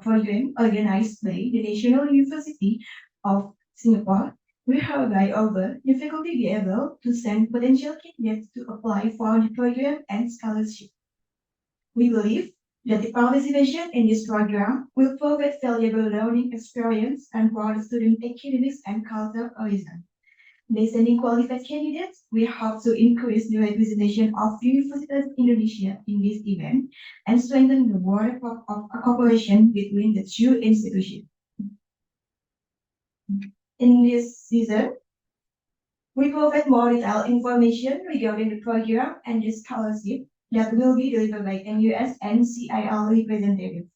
program organized by the National University of Singapore, we hereby offer the faculty be able to send potential candidates to apply for the program and scholarship. We believe that the participation in this program will provide valuable learning experience and broaden student academics and cultural horizon. By sending qualified candidates, we hope to increase the representation of universities in Indonesia in this event and strengthen the broader cooperation between the two institutions. In this season, we provide more detailed information regarding the program and the scholarship that will be delivered by NUS and CIL representatives.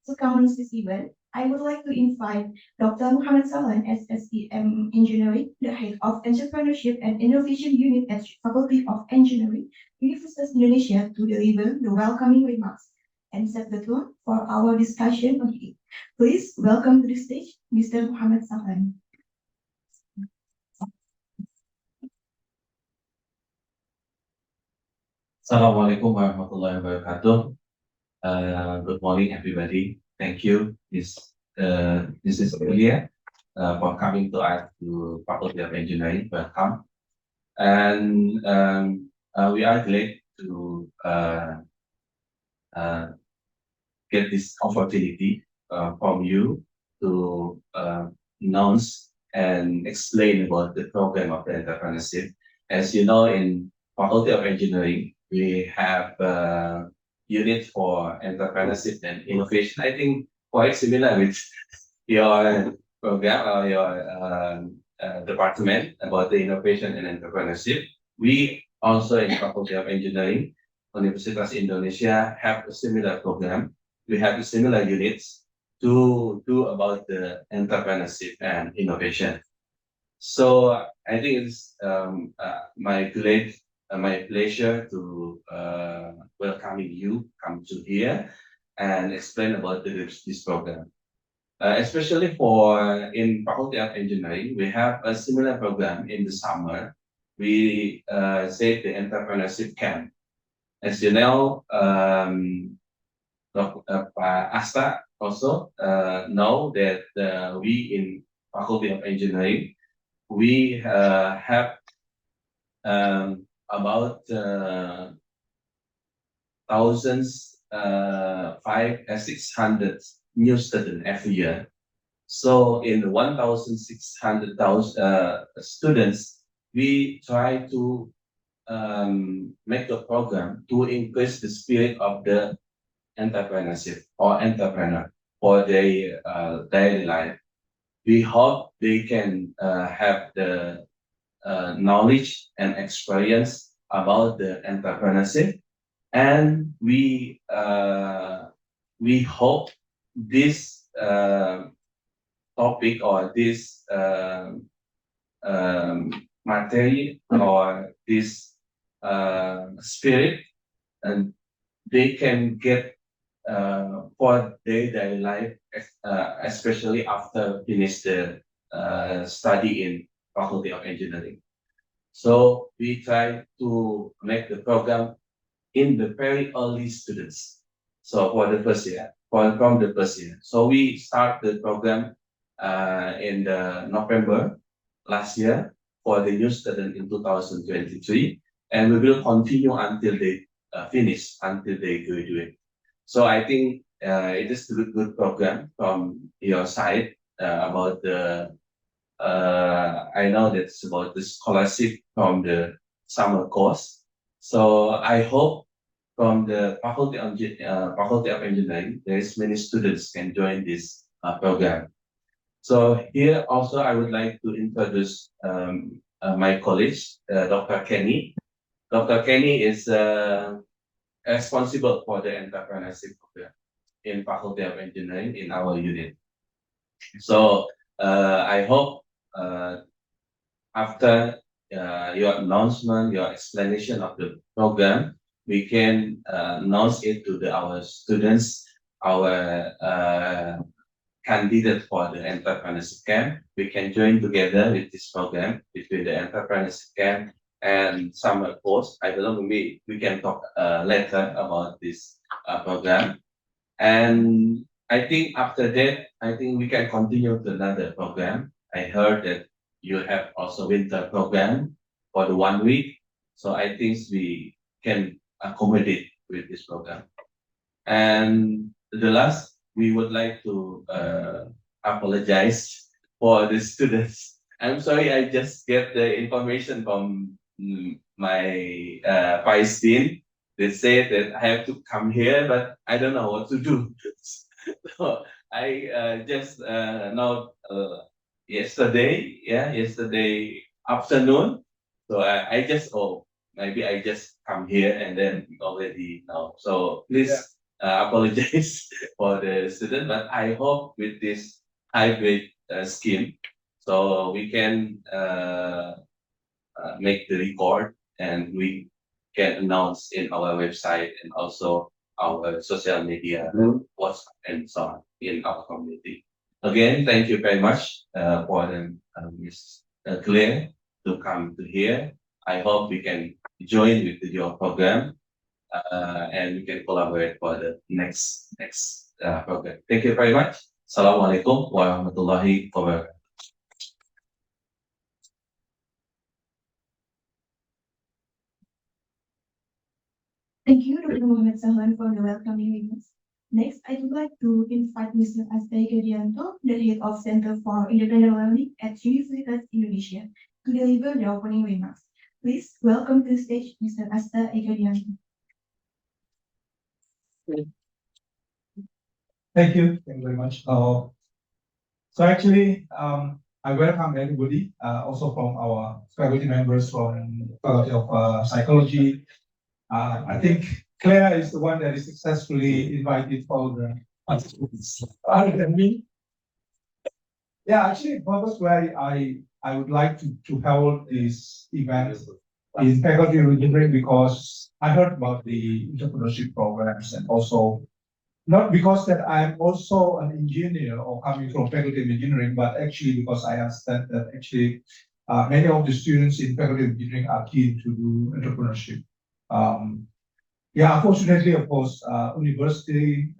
To commence this event, I would like to invite Dr. Muhammad Salan, SSEM Engineering, the head of Entrepreneurship and Innovation Unit at Faculty of Engineering, Universitas Indonesia, to deliver the welcoming remarks and set the tone for our discussion on it. Please welcome to the stage Mr. Muhammad Salan. Assalamualaikum warahmatullahi wabarakatuh. Good morning, everybody. Thank you. This is Julia for coming to us to Faculty of Engineering. Welcome, and we are glad to get this opportunity from you to announce and explain about the program of the entrepreneurship. As you know, in Faculty of Engineering, we have a unit for entrepreneurship and innovation. I think quite similar with your program or your department about the innovation and entrepreneurship. We also in Faculty of Engineering, Universitas Indonesia have a similar program. We have similar units to do about the entrepreneurship and innovation. So I think it's my pleasure to welcoming you come to here and explain about this program. Especially for in Faculty of Engineering, we have a similar program in the summer. We say the entrepreneurship camp. As you know, Asta also know that we in Faculty of Engineering, we have about 600 new students every year. So in 1,600 students, we try to make a program to increase the spirit of the entrepreneurship or entrepreneur for their daily life. We hope they can have the knowledge and experience about the entrepreneurship, and we hope this topic or this material or this spirit, and they can get for their daily life, especially after finish the study in Faculty of Engineering. So we try to make the program in the very early students. So for the first year, from the first year. So we start the program in the November last year for the new student in 2023, and we will continue until they finish, until they graduate. So I think it is a good program from your side about the I know that's about the scholarship from the summer course. So I hope from the Faculty of Engineering, there is many students can join this program. So here also I would like to introduce my colleague, Dr. Kenny. Dr. Kenny is responsible for the entrepreneurship program in Faculty of Engineering in our unit. So I hope after your announcement, your explanation of the program, we can announce it to our students, our candidate for the entrepreneurship camp. We can join together with this program between the entrepreneurship camp and summer course. I don't know, we can talk later about this program. And I think after that, I think we can continue to another program. I heard that you have also winter program for the 1 week. So I think we can accommodate with this program. And the last, we would like to apologize for the students. I'm sorry, I just get the information from my vice dean. They say that I have to come here, but I don't know what to do. So I just know yesterday afternoon. So I just maybe I just come here and then already know. So please apologize for the student, but I hope with this hybrid scheme, so we can make the record and we can announce in our website and also our social media, WhatsApp and so on in our community. Again, thank you very much for Ms. Claire to come to here. I hope we can join with your program and we can collaborate for the next program. Thank you very much. Assalamualaikum warahmatullahi wabarakatuh. Thank you, Dr. Mohammed Sahlan, for the welcoming remarks. Next, I would like to invite Mr. Asta Ikedianto, the head of Center for Independent Learning at Universitas Indonesia, to deliver the opening remarks. Please welcome to the stage Mr. Asta Ikedianto. Thank you very much. So actually, I welcome everybody, also from our faculty members from Faculty of Psychology. I think Claire is the one that is successfully invited for the other than me. Yeah, actually, purpose why I would like to hold this event in faculty of engineering because I heard about the entrepreneurship programs and also not because that I'm also an engineer or coming from faculty of engineering, but actually because I understand that actually many of the students in faculty of engineering are keen to do entrepreneurship. Yeah, unfortunately, of course, from university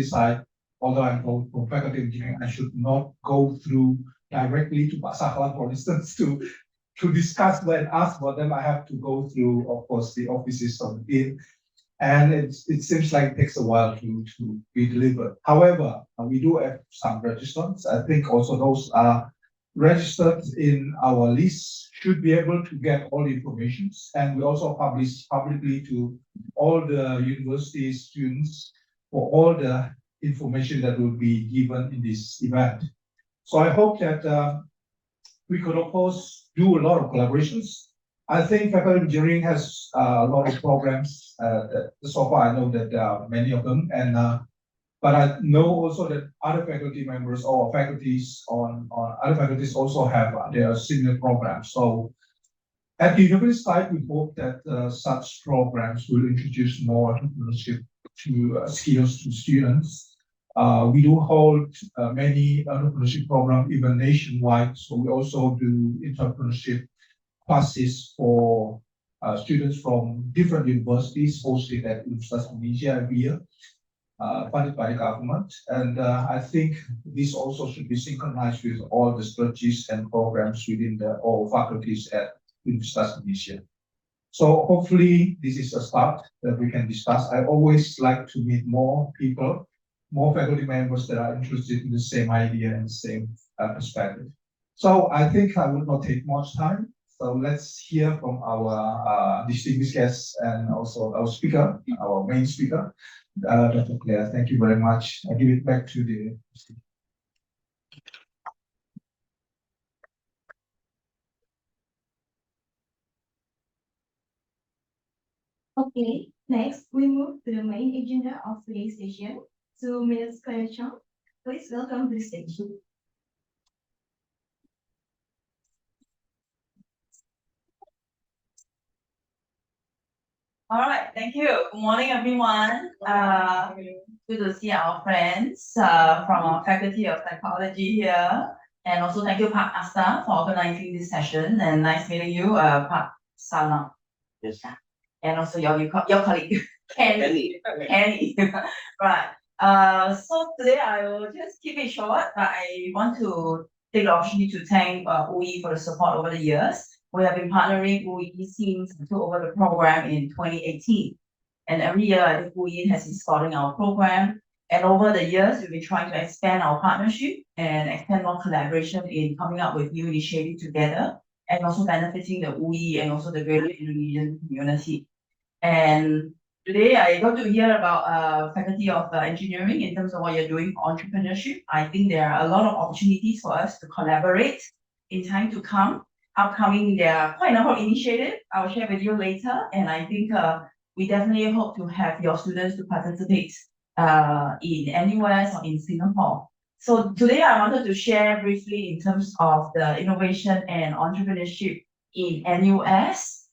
side, although I'm from faculty of engineering, I should not go through directly to Pak Sahlan, for instance, to discuss and ask for them. I have to go through, of course, the offices of the dean. And it seems like it takes a while to be delivered. However, we do have some registrants. I think also those are registered in our list should be able to get all the information. And we also publish publicly to all the university students for all the information that will be given in this event. So I hope that we could, of course, do a lot of collaborations. I think faculty of engineering has a lot of programs. So far, I know that there are many of them, and but I know also that other faculty members or faculties on other faculties also have their similar programs. So at the university side, we hope that such programs will introduce more entrepreneurship to skills to students. We do hold many entrepreneurship programs even nationwide. So we also do entrepreneurship classes for students from different universities hosted at Universitas Indonesia every year, funded by the government. And I think this also should be synchronized with all the strategies and programs within all faculties at Universitas Indonesia. So hopefully this is a start that we can discuss. I always like to meet more people, more faculty members that are interested in the same idea and the same perspective. So I think I will not take much time. So let's hear from our distinguished guests and also our speaker, our main speaker, Dr. Claire. Thank you very much. I give it back to the. Okay, next we move to the main agenda of today's session. So Ms. Claire Chang, please welcome to the stage. All right, thank you. Good morning, everyone. Good to see our friends from our Faculty of Psychology here. And also thank you, Pak Asta, for organizing this session. And nice meeting you, Pak Salam. Yes. And also your colleague, Kenny. Right. So today I will just keep it short, but I want to take the opportunity to thank OE for the support over the years. We have been partnering OE since we took over the program in 2018. And every year, I think OE has been supporting our program. And over the years, we've been trying to expand our partnership and extend more collaboration in coming up with new initiatives together, and also benefiting the OE and also the greater Indonesian community. And today I got to hear about Faculty of Engineering in terms of what you're doing for entrepreneurship. I think there are a lot of opportunities for us to collaborate in time to come. Upcoming, there are quite a number of initiatives I'll share with you later. And I think we definitely hope to have your students to participate in NUS or in Singapore. So today I wanted to share briefly in terms of the innovation and entrepreneurship in NUS.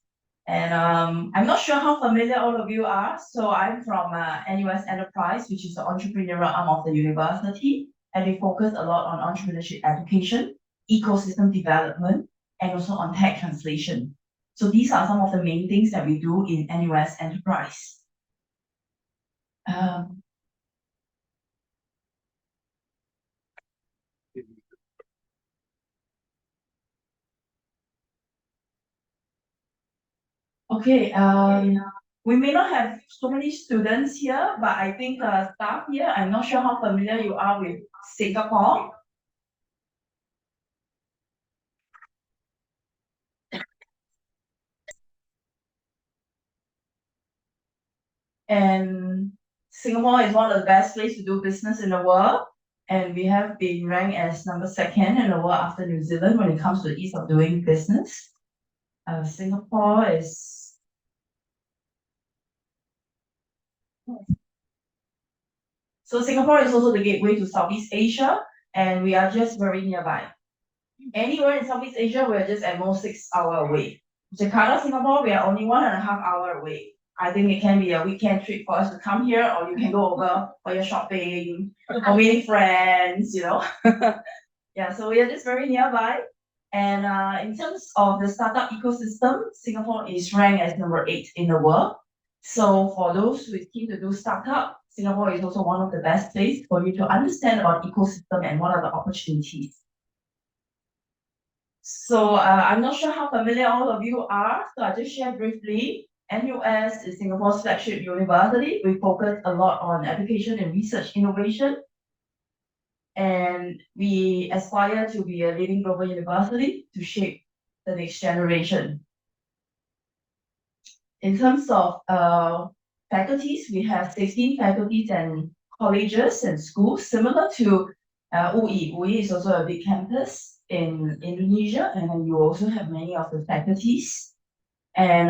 And I'm not sure how familiar all of you are. So I'm from NUS Enterprise, which is the entrepreneurial arm of the university. And we focus a lot on entrepreneurship education, ecosystem development, and also on tech translation. So these are some of the main things that we do in NUS Enterprise. Okay, we may not have so many students here, but I think staff here, I'm not sure how familiar you are with Singapore. And Singapore is one of the best places to do business in the world. And we have been ranked as number 2nd in the world after New Zealand when it comes to the ease of doing business. Singapore is... So Singapore is also the gateway to Southeast Asia, and we are just very nearby. Anywhere in Southeast Asia, we're just at most 6 hours away. Jakarta, Singapore, we are only 1.5 hours away. I think it can be a weekend trip for us to come here, or you can go over for your shopping or meeting friends, you know. Yeah, so we are just very nearby. And in terms of the startup ecosystem, Singapore is ranked as number 8 in the world. So for those who is keen to do startup, Singapore is also one of the best places for you to understand about ecosystem and what are the opportunities. So I'm not sure how familiar all of you are, so I'll just share briefly. NUS is Singapore's flagship university. We focus a lot on education and research innovation. And we aspire to be a leading global university to shape the next generation. In terms of faculties, we have 16 faculties and colleges and schools, similar to UI. UI is also a big campus in Indonesia, and then you also have many of the faculties. And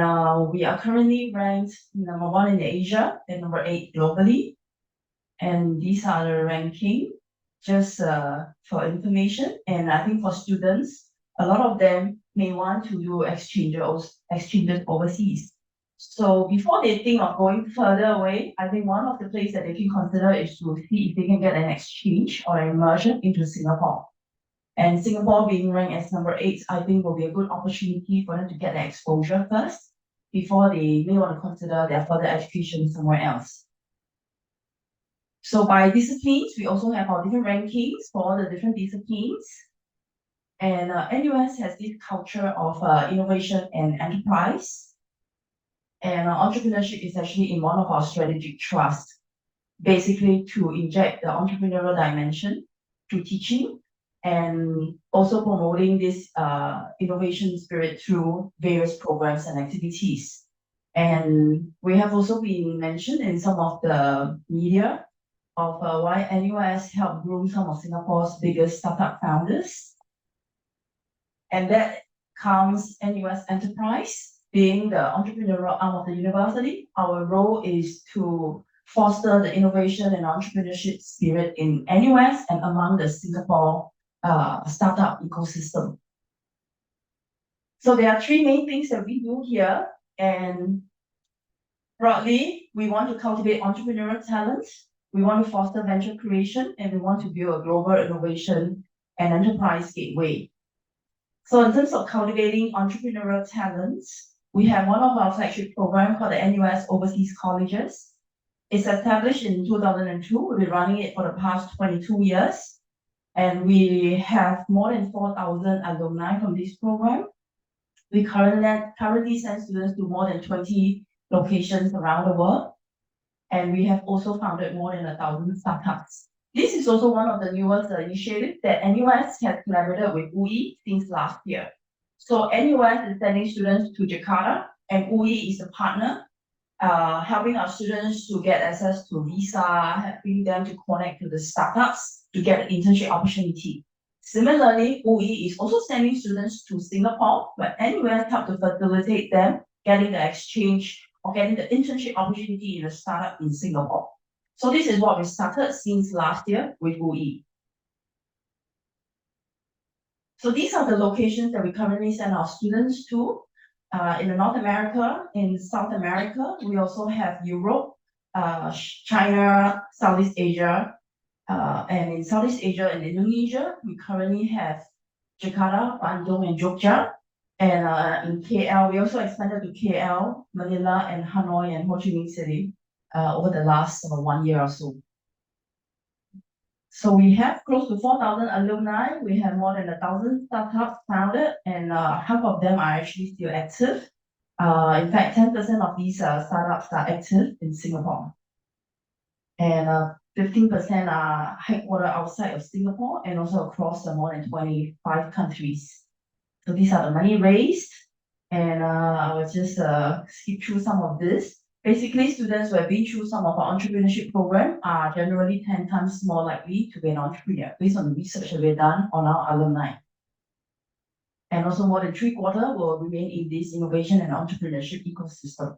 we are currently ranked number 1 in Asia and number 8 globally. And these are the ranking, just for information. And I think for students, a lot of them may want to do exchanges overseas. So before they think of going further away, I think one of the places that they can consider is to see if they can get an exchange or an immersion into Singapore. And Singapore being ranked as number 8, I think will be a good opportunity for them to get the exposure first before they may want to consider their further education somewhere else. So by disciplines, we also have our different rankings for all the different disciplines. And NUS has this culture of innovation and enterprise. And entrepreneurship is actually in one of our strategic trusts, basically to inject the entrepreneurial dimension through teaching and also promoting this innovation spirit through various programs and activities. And we have also been mentioned in some of the media of why NUS helped groom some of Singapore's biggest startup founders. And that comes NUS Enterprise, being the entrepreneurial arm of the university. Our role is to foster the innovation and entrepreneurship spirit in NUS and among the Singapore startup ecosystem. So there are 3 main things that we do here, and broadly, we want to cultivate entrepreneurial talent, we want to foster venture creation, and we want to build a global innovation and enterprise gateway. So in terms of cultivating entrepreneurial talents, we have one of our flagship programs called the NUS Overseas Colleges. It's established in 2002. We've been running it for the past 22 years. And we have more than 4,000 alumni from this program. We currently send students to more than 20 locations around the world. And we have also founded more than 1,000 startups. This is also one of the newest initiatives that NUS has collaborated with UI since last year. So NUS is sending students to Jakarta, and UI is a partner, helping our students to get access to visa, helping them to connect to the startups to get an internship opportunity. Similarly, UI is also sending students to Singapore, but NUS help to facilitate them getting the exchange or getting the internship opportunity in a startup in Singapore. So this is what we started since last year with UI. So these are the locations that we currently send our students to. In North America, in South America, we also have Europe, China, Southeast Asia, and in Southeast Asia and Indonesia, we currently have Jakarta, Bandung, and Jogja. And in KL, we also expanded to KL, Manila, and Hanoi, and Ho Chi Minh City over the last 1 year or so. So we have close to 4,000 alumni. We have more than 1,000 startups founded, and half of them are actually still active. In fact, 10% of these startups are active in Singapore. And 15% are headquartered outside of Singapore and also across more than 25 countries. So these are the money raised. And I will just skip through some of this. Basically, students who have been through some of our entrepreneurship program are generally 10 times more likely to be an entrepreneur based on the research that we've done on our alumni. And also more than 3/4 will remain in this innovation and entrepreneurship ecosystem.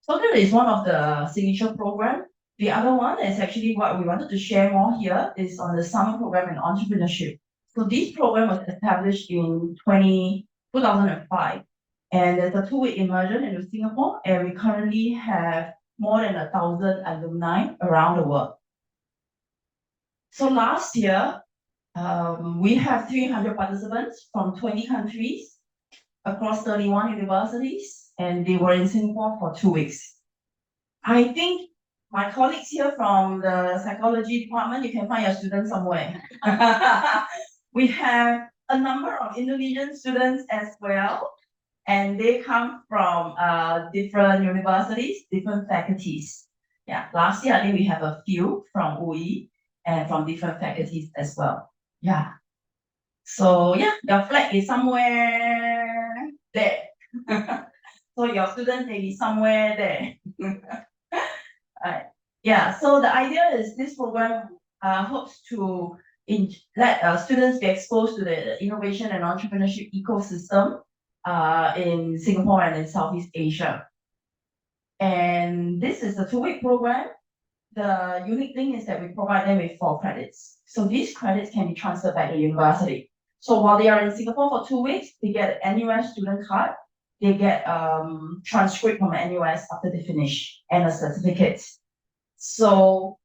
So that is one of the signature program. The other one is actually what we wanted to share more here is on the summer program in entrepreneurship. So this program was established in 2005. And there's a 2-week immersion in Singapore, and we currently have more than 1,000 alumni around the world. So last year, we have 300 participants from 20 countries across 31 universities, and they were in Singapore for 2 weeks. I think my colleagues here from the psychology department, you can find your students somewhere. We have a number of Indonesian students as well. And they come from different universities, different faculties. Yeah, last year I think we have a few from UI and from different faculties as well. Yeah. So yeah, your flag is somewhere there. So your students may be somewhere there. Alright. Yeah, so the idea is this program hopes to let students be exposed to the innovation and entrepreneurship ecosystem in Singapore and in Southeast Asia. And this is a 2-week program. The unique thing is that we provide them with 4 credits. So these credits can be transferred back to university. So while they are in Singapore for 2 weeks, they get an NUS student card, they get transcript from NUS after they finish, and a certificate. So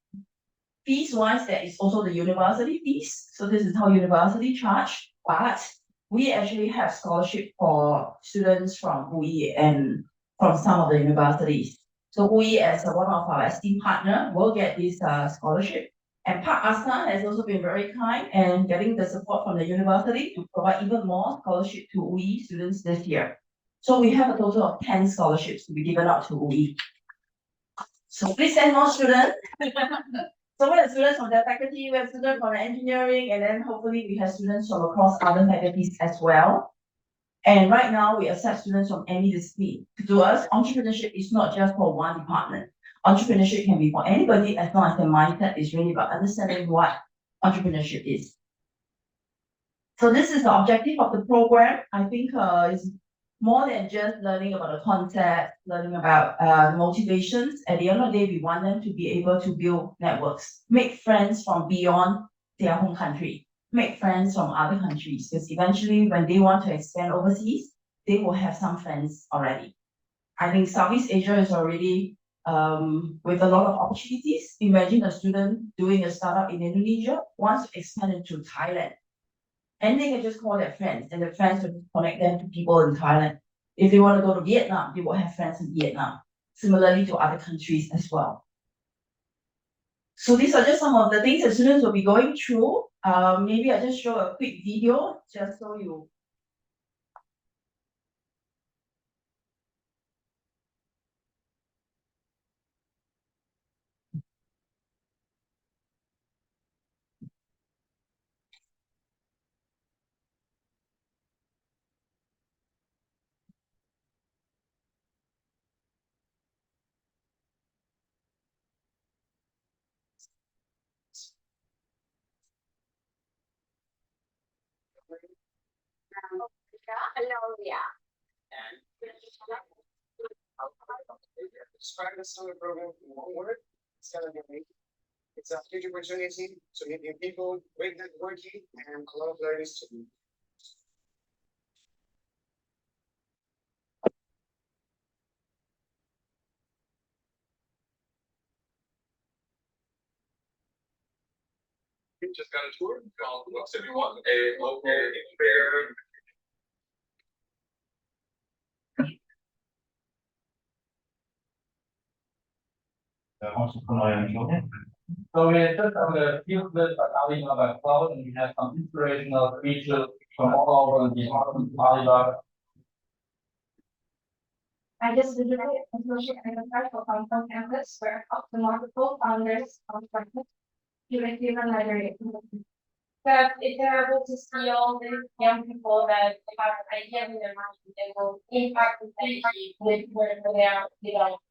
fees-wise, there is also the university fees. So this is how university charge, but we actually have scholarship for students from UI and from some of the universities. So UI, as one of our esteemed partner, will get this scholarship. And Pak Asta has also been very kind and getting the support from the university to provide even more scholarship to UI students this year. So we have a total of 10 scholarships to be given out to UI. So please send more students. So we have students from the faculty, we have students from engineering, and then hopefully we have students from across other faculties as well. And right now we accept students from any discipline. To us, entrepreneurship is not just for one department. Entrepreneurship can be for anybody as long as the mindset is really about understanding what entrepreneurship is. So this is the objective of the program. I think is more than just learning about the concept, learning about motivations. At the end of the day, we want them to be able to build networks, make friends from beyond their home country, make friends from other countries, because eventually when they want to expand overseas, they will have some friends already. I think Southeast Asia is already with a lot of opportunities. Imagine a student doing a startup in Indonesia wants to expand into Thailand. And they can just call their friends, and their friends will connect them to people in Thailand. If they want to go to Vietnam, they will have friends in Vietnam. Similarly to other countries as well. So these are just some of the things that students will be going through. Maybe I'll just show a quick video just so you. Describe the summer program in one word. Celebrate. It's a huge opportunity to meet new people, great networking, and a lot of learning to do. We just got a tour. Looks everyone a local fair. So we just on the field list of Alibaba Cloud, and we have some inspirational features from all over the Alibaba. I just visited Entrepreneurship Enterprise for Hong Kong campus where up to multiple founders of startups during human library. But it's terrible to see all these young people that have ideas in their mind and will impact the city with where they are developed.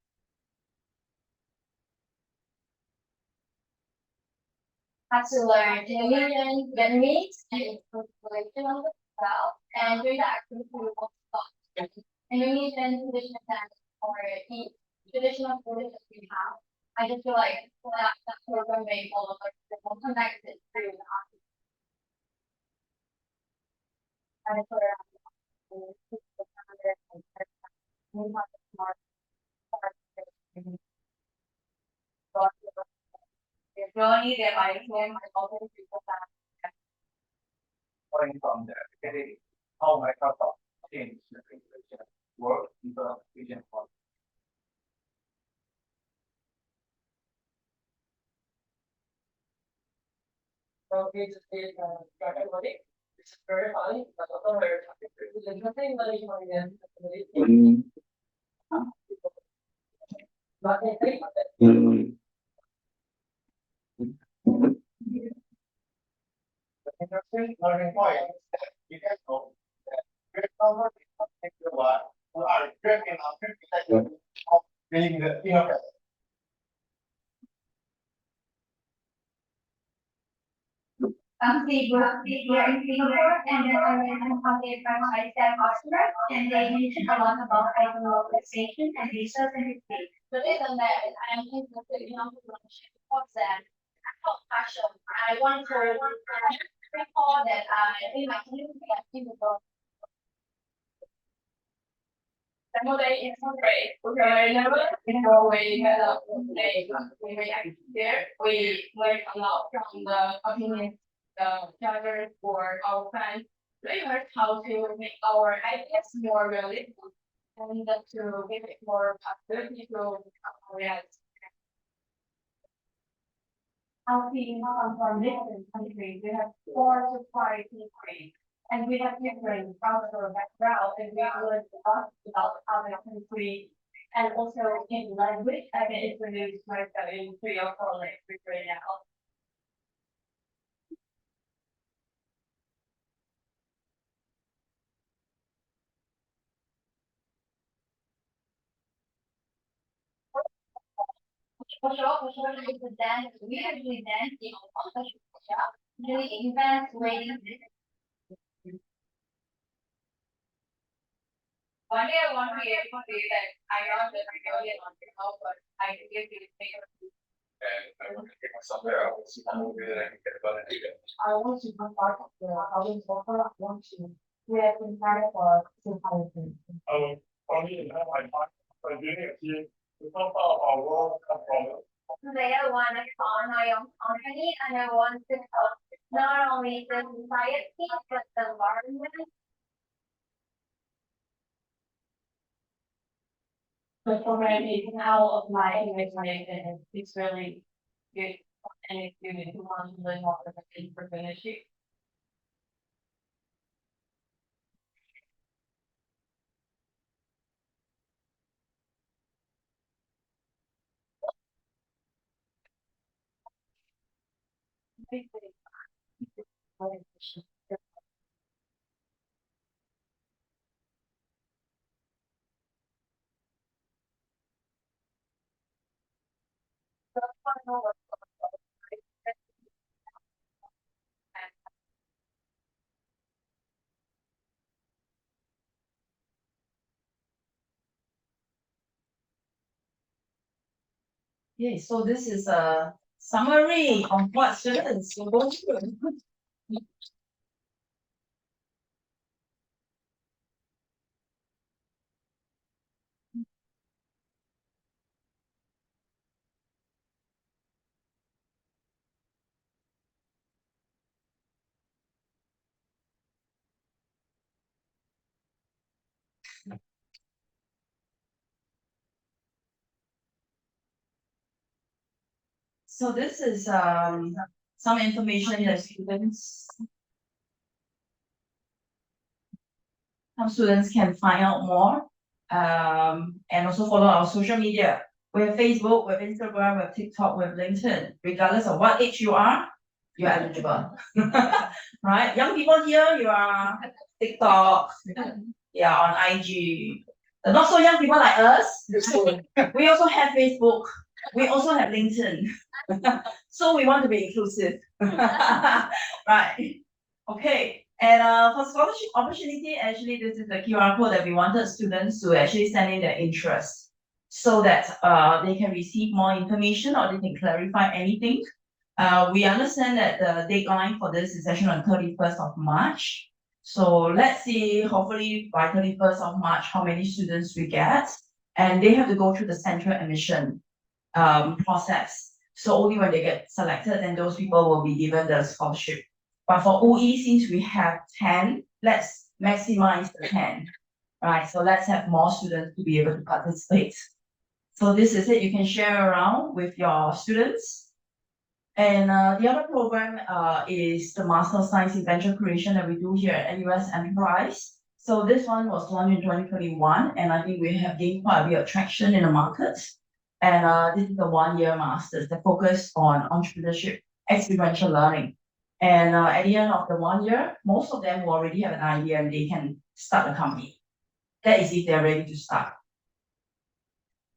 Had to learn Indonesian, Vietnamese, and improve relation on the well, and during the activity we also taught Indonesian traditional dance or the traditional food that we have. I just feel like that program made all of us people connected to the art. And it's around Really, they like him, I also people that Starting from the beginning, how Microsoft changed the work into a vision for. So we just did everybody. It's very funny, but also very tough. There's nothing really funny in but I think The interesting learning point is that you can know that great power is something you who are great enough of being the innovator. we're in Singapore and then I went and how they franchise their customers and they mentioned a lot about localization and research and research. But isn't that I am thinking of entrepreneurship because that I felt passion. I want to recall that I think my community is Singapore. Saturday is so great. Okay, before we head up today, we were there. We learned a lot from the opinions, the judges for our fans. We learned how to make our ideas more realistic and to give it more possibility to our reality. Our team comes from different countries. We have 4 to 5 countries. And we have different cultural background and we learn a lot about other countries. And also in language, I can introduce myself in 3 or 4 languages right now. For sure, it's a dance. We usually dance in Hong Kong, doing events, weddings. One day I want to be able to say that I am the Mongolian on behalf, but I can give you the And I want to take myself there. I want to see how movie that I can get about it. I want to be part of the audience offer. I want to create impact for society. For me, my part for doing a team, because of our world come from Today I want to found my own company and I want to help not only the society but the environment. But for me, it's out of my imagination. It's really good. Any student who wants to learn more about entrepreneurship? Okay, so this is a summary of what students will go through. So this is some information that some students can find out more. And also follow our social media. We have Facebook, we have Instagram, we have TikTok, we have LinkedIn. Regardless of what age you are eligible. Right? Young people here, you are TikTok, yeah, on IG. The not so young people like us, we also have Facebook, we also have LinkedIn. So we want to be inclusive. Right. Okay. And for scholarship opportunity, actually, this is the QR code that we wanted students to actually send in their interest so that they can receive more information or they can clarify anything. We understand that the deadline for this is actually on 31st of March. So let's see, hopefully by 31st of March, how many students we get. And they have to go through the central admission process. So only when they get selected, then those people will be given the scholarship. But for UE, since we have 10, let's maximize the 10, right? So let's have more students to be able to participate. So this is it, you can share around with your students. And the other program is the Master of Science in Venture Creation that we do here at NUS Enterprise. So this one was launched in 2021, and I think we have gained quite a bit of traction in the market. And this is a one-year master's that focus on entrepreneurship, experiential learning. And at the end of the 1 year, most of them will already have an idea and they can start a company. That is if they're ready to start.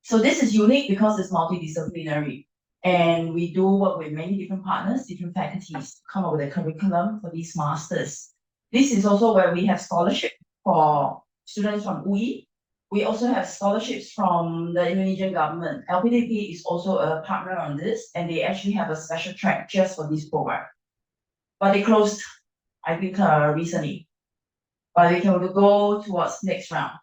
So this is unique because it's multidisciplinary. And we do work with many different partners, different faculties to come up with a curriculum for these masters. This is also where we have scholarship for students from UI. We also have scholarships from the Indonesian government. LPDP is also a partner on this, and they actually have a special track just for this program. But they closed, I think, recently. But we can go towards next round.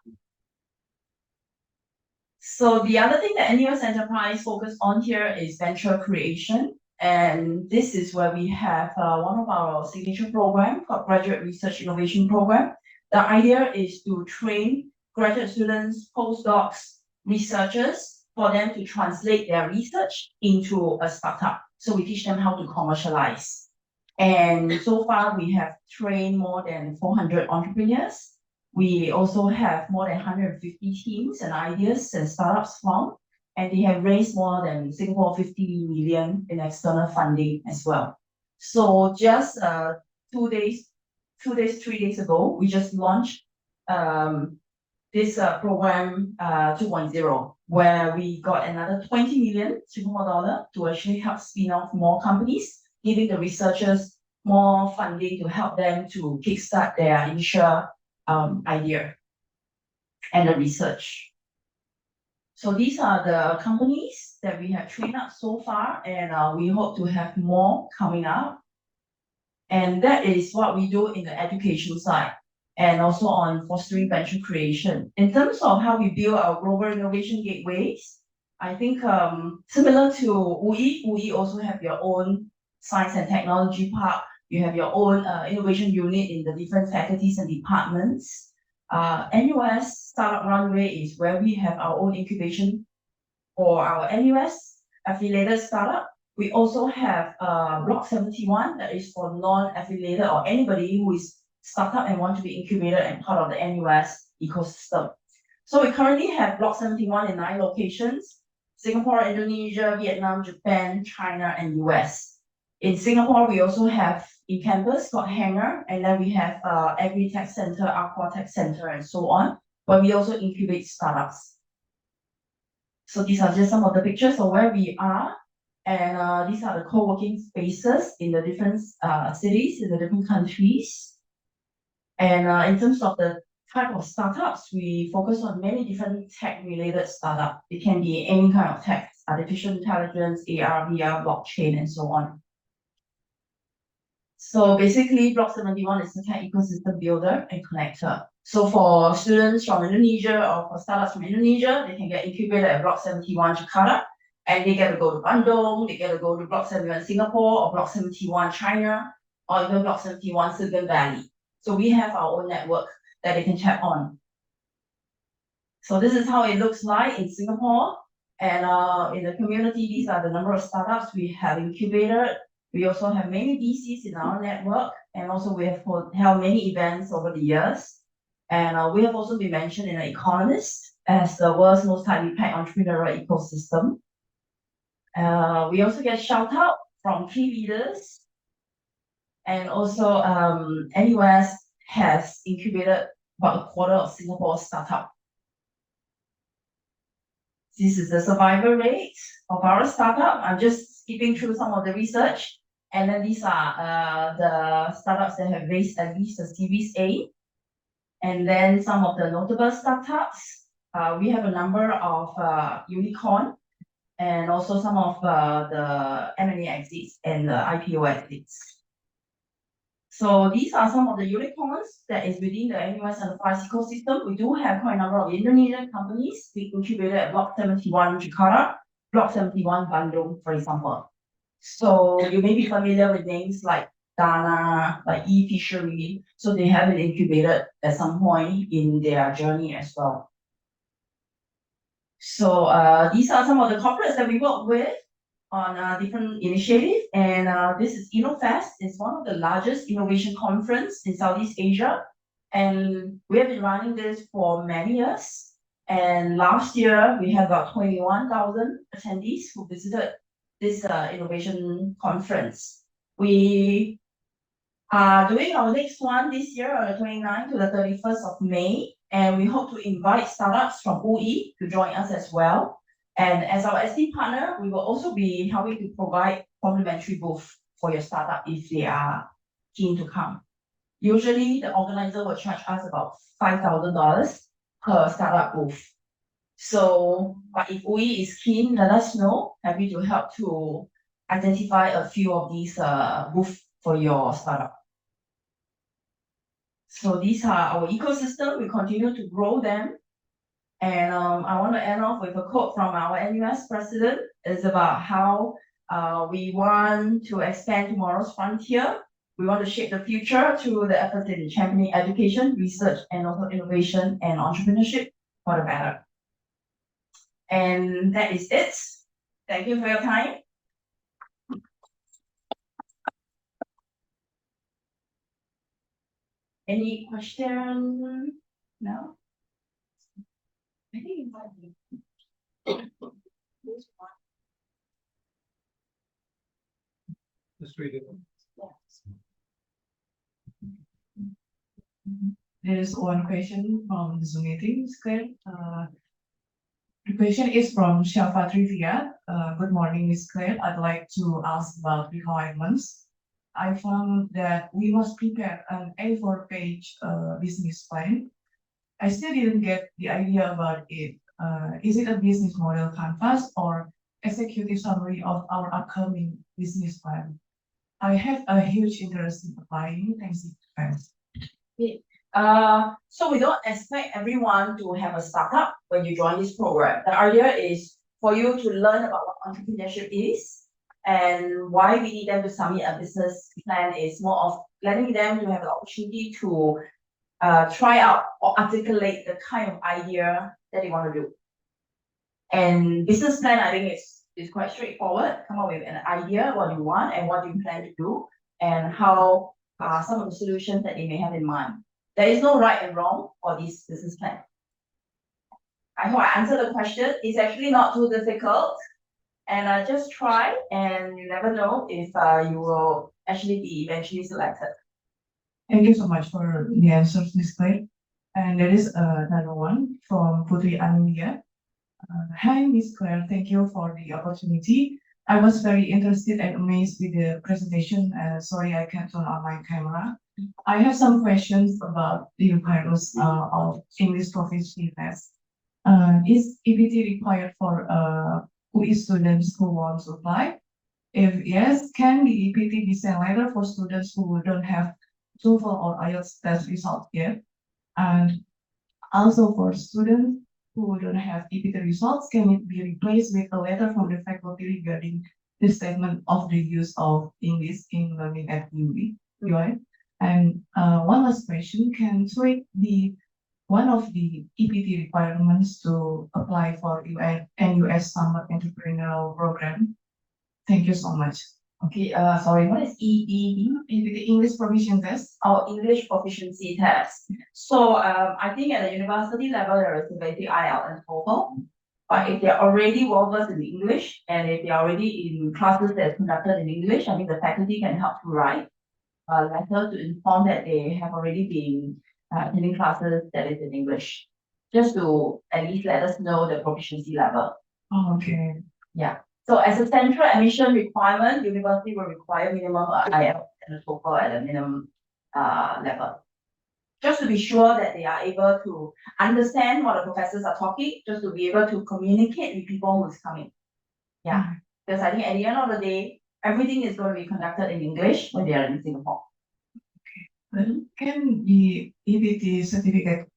So the other thing that NUS Enterprise focus on here is venture creation. And this is where we have one of our signature program called Graduate Research Innovation Program. The idea is to train graduate students, postdocs, researchers, for them to translate their research into a startup. So we teach them how to commercialize. And so far we have trained more than 400 entrepreneurs. We also have more than 150 teams and ideas and startups formed, and they have raised more than Singapore 50 million in external funding as well. So just 3 days ago, we just launched this program 2.0, where we got another 20 million Singapore dollar to actually help spin off more companies, giving the researchers more funding to help them to kickstart their initial idea and the research. So these are the companies that we have trained up so far, and we hope to have more coming up. And that is what we do in the education side and also on fostering venture creation. In terms of how we build our global innovation gateways, I think similar to UI also have your own science and technology park. You have your own innovation unit in the different faculties and departments. NUS Startup Runway is where we have our own incubation for our NUS affiliated startup, We also have Block 71 that is for non-affiliated or anybody who is startup and want to be incubated and part of the NUS ecosystem. So we currently have Block 71 in 9 locations: Singapore, Indonesia, Vietnam, Japan, China, and US. In Singapore, we also have in campus called Hangar, and then we have Agri Tech Center, Aqua Tech Center, and so on. But we also incubate startups. So these are just some of the pictures of where we are. And these are the co-working spaces in the different cities, in the different countries. And in terms of the type of startups, we focus on many different tech-related startups. It can be any kind of tech, artificial intelligence, AR, VR, blockchain, and so on. So basically, Block 71 is a tech ecosystem builder and connector. So for students from Indonesia or for startups from Indonesia, they can get incubated at Block 71 Jakarta, and they get to go to Bandung, they get to go to Block 71 Singapore, or Block 71 China, or even Block 71 Silicon Valley. So we have our own network that they can tap on. So this is how it looks like in Singapore. And in the community, these are the number of startups we have incubated. We also have many VCs in our network, and also we have held many events over the years. And we have also been mentioned in The Economist as the world's most highly packed entrepreneurial ecosystem. We also get shout out from key leaders. And also NUS has incubated about a quarter of Singapore's startup. This is the survival rate of our startup. I'm just skipping through some of the research. And then these are the startups that have raised at least a Series A. And then some of the notable startups. We have a number of unicorn, and also some of the M&A exits and the IPO exits. So these are some of the unicorns that is within the NUS enterprise ecosystem. We do have quite a number of Indonesian companies we incubated at Block 71 Jakarta, Block 71 Bandung, for example. So you may be familiar with names like Dana, like e-Fishery. So they have been incubated at some point in their journey as well. So these are some of the corporates that we work with on different initiatives. And this is InnoFest. It's one of the largest innovation conference in Southeast Asia. And we have been running this for many years. And last year, we had about 21,000 attendees who visited this innovation conference. We are doing our next one this year on the 29th to the 31st of May. And we hope to invite startups from UE to join us as well. And as our SD partner, we will also be helping to provide complimentary booth for your startup if they are keen to come. Usually, the organizer will charge us about $5,000 per startup booth. So, but if UE is keen, let us know. Happy to help to identify a few of these booths for your startup. So these are our ecosystem. We continue to grow them. And I want to end off with a quote from our NUS president. It's about how we want to expand tomorrow's frontier. We want to shape the future through the efforts in championing education, research, and also innovation and entrepreneurship for the better. And that is it. Thank you for your time. Any question? No? I think it might be. Just read it. There is one question from the Zoom meeting, Claire. The question is from Shafa Trivia. Good morning, Ms. Claire. I'd like to ask about requirements. I found that we must prepare an A4-page business plan. I still didn't get the idea about it. Is it a business model canvas or executive summary of our upcoming business plan? I have a huge interest in applying. Thanks. So we don't expect everyone to have a startup when you join this program. The idea is for you to learn about what entrepreneurship is and why we need them to submit a business plan is more of letting them to have the opportunity to try out or articulate the kind of idea that they want to do. And business plan, I think, is It's quite straightforward. Come up with an idea, what you want and what you plan to do, and how some of the solutions that they may have in mind. There is no right and wrong for this business plan. I hope I answered the question. It's actually not too difficult. And just try, and you never know if you will actually be eventually selected. Thank you so much for the answers, Ms. Claire. And there is another one from Putri Anulia. Hi, Ms. Claire. Thank you for the opportunity. I was very interested and amazed with the presentation. Sorry, I can't turn on my camera. I have some questions about the requirements of English proficiency test. Is EPT required for UI students who want to apply? If yes, can the EPT be sent later for students who don't have TOEFL or IELTS test results yet? And also for students who don't have EPT results, can it be replaced with a letter from the faculty regarding the statement of the use of English in learning at UI? And one last question, can TOEIC be one of the EPT requirements to apply for NUS Summer Entrepreneurial Program? Thank you so much. Okay, sorry, what is EPT? EPT English Proficiency Test. Our English proficiency test. So I think at the university level, there is a basic IELTS and TOEFL. But if they're already well versed in English, and if they're already in classes that's conducted in English, I think the faculty can help to write a letter to inform that they have already been attending classes that is in English, just to at least let us know the proficiency level. Oh, okay. Yeah. So as a central admission requirement, university will require minimum IELTS and a TOEFL at a minimum level. Just to be sure that they are able to understand what the professors are talking, just to be able to communicate with people who's coming. Yeah. Because I think at the end of the day, everything is going to be conducted in English when they are in Singapore. Then can the EPT certificate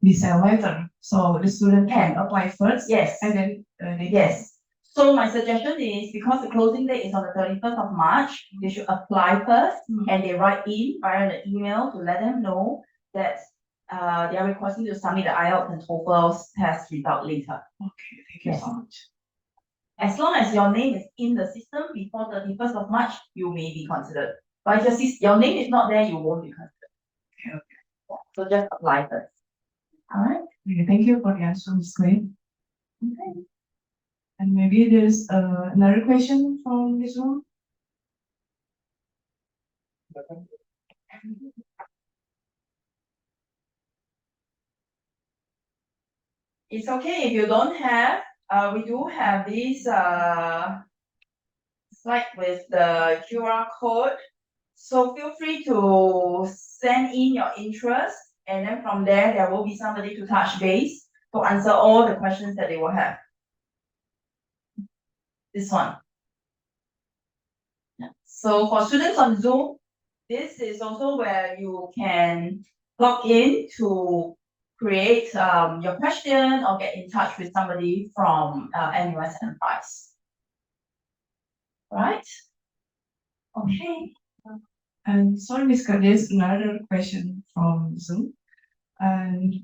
be sent later, so the student can apply first? Yes. And then they Yes. So my suggestion is, because the closing date is on the 31st of March, they should apply first, and they write in via the email to let them know that they are requesting to submit the IELTS and TOEFL test result later. Okay, thank you so much. As long as your name is in the system before 31st of March, you may be considered. But if your name is not there, you won't be considered. Okay. So just apply first. All right. Okay, thank you for the answer, Ms. Clay. Okay. And maybe there's another question from this room. It's okay if you don't have. We do have this slide with the QR code. So feel free to send in your interest, and then from there will be somebody to touch base to answer all the questions that they will have. This one. Yeah. So for students on Zoom, this is also where you can log in to create your question or get in touch with somebody from NUS Enterprise. Right? Okay. And sorry, Ms. Clay, there's another question from Zoom. And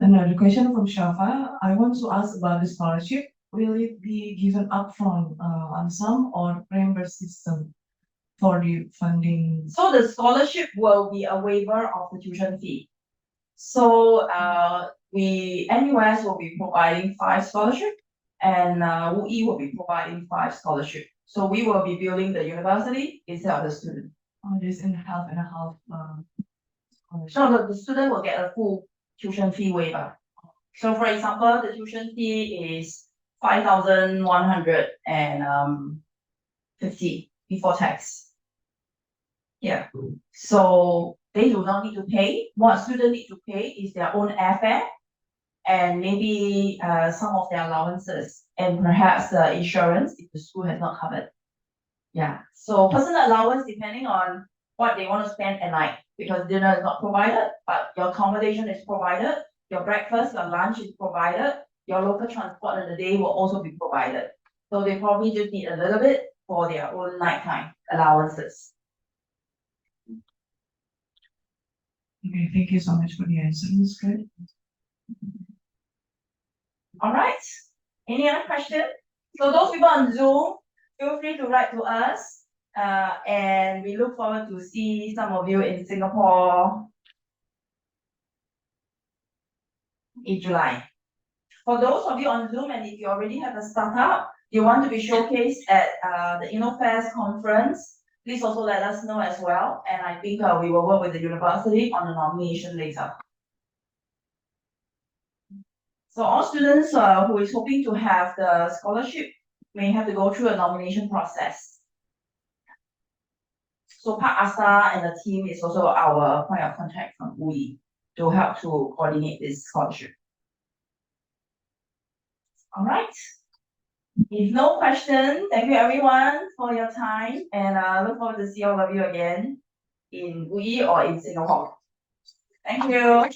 another question from Shafa. I want to ask about the scholarship. Will it be given upfront on sum or reimbursed system for the funding? So the scholarship will be a waiver of the tuition fee. So NUS will be providing 5 scholarship, and UI will be providing 5 scholarship. So we will be billing the university instead of the student. Oh, there's in half and a half scholarship. So the student will get a full tuition fee waiver. So for example, the tuition fee is 5,150 before tax. Yeah. So they do not need to pay. What students need to pay is their own airfare, and maybe some of their allowances, and perhaps the insurance if the school has not covered. Yeah. So personal allowance depending on what they want to spend at night, because dinner is not provided, but your accommodation is provided, your breakfast, your lunch is provided, your local transport in the day will also be provided. So they probably just need a little bit for their own nighttime allowances. Okay, thank you so much for the answer, Ms. Clay. All right, any other question? So those people on Zoom, feel free to write to us. And we look forward to see some of you in Singapore in July. For those of you on Zoom, and if you already have a startup, you want to be showcased at the InnoFest conference, please also let us know as well. And I think we will work with the university on the nomination later. So all students who is hoping to have the scholarship may have to go through a nomination process. So Park Asta and the team is also our point of contact from UI to help to coordinate this scholarship. All right. If no question, thank you everyone for your time, and look forward to see all of you again in UI or in Singapore. Thank you.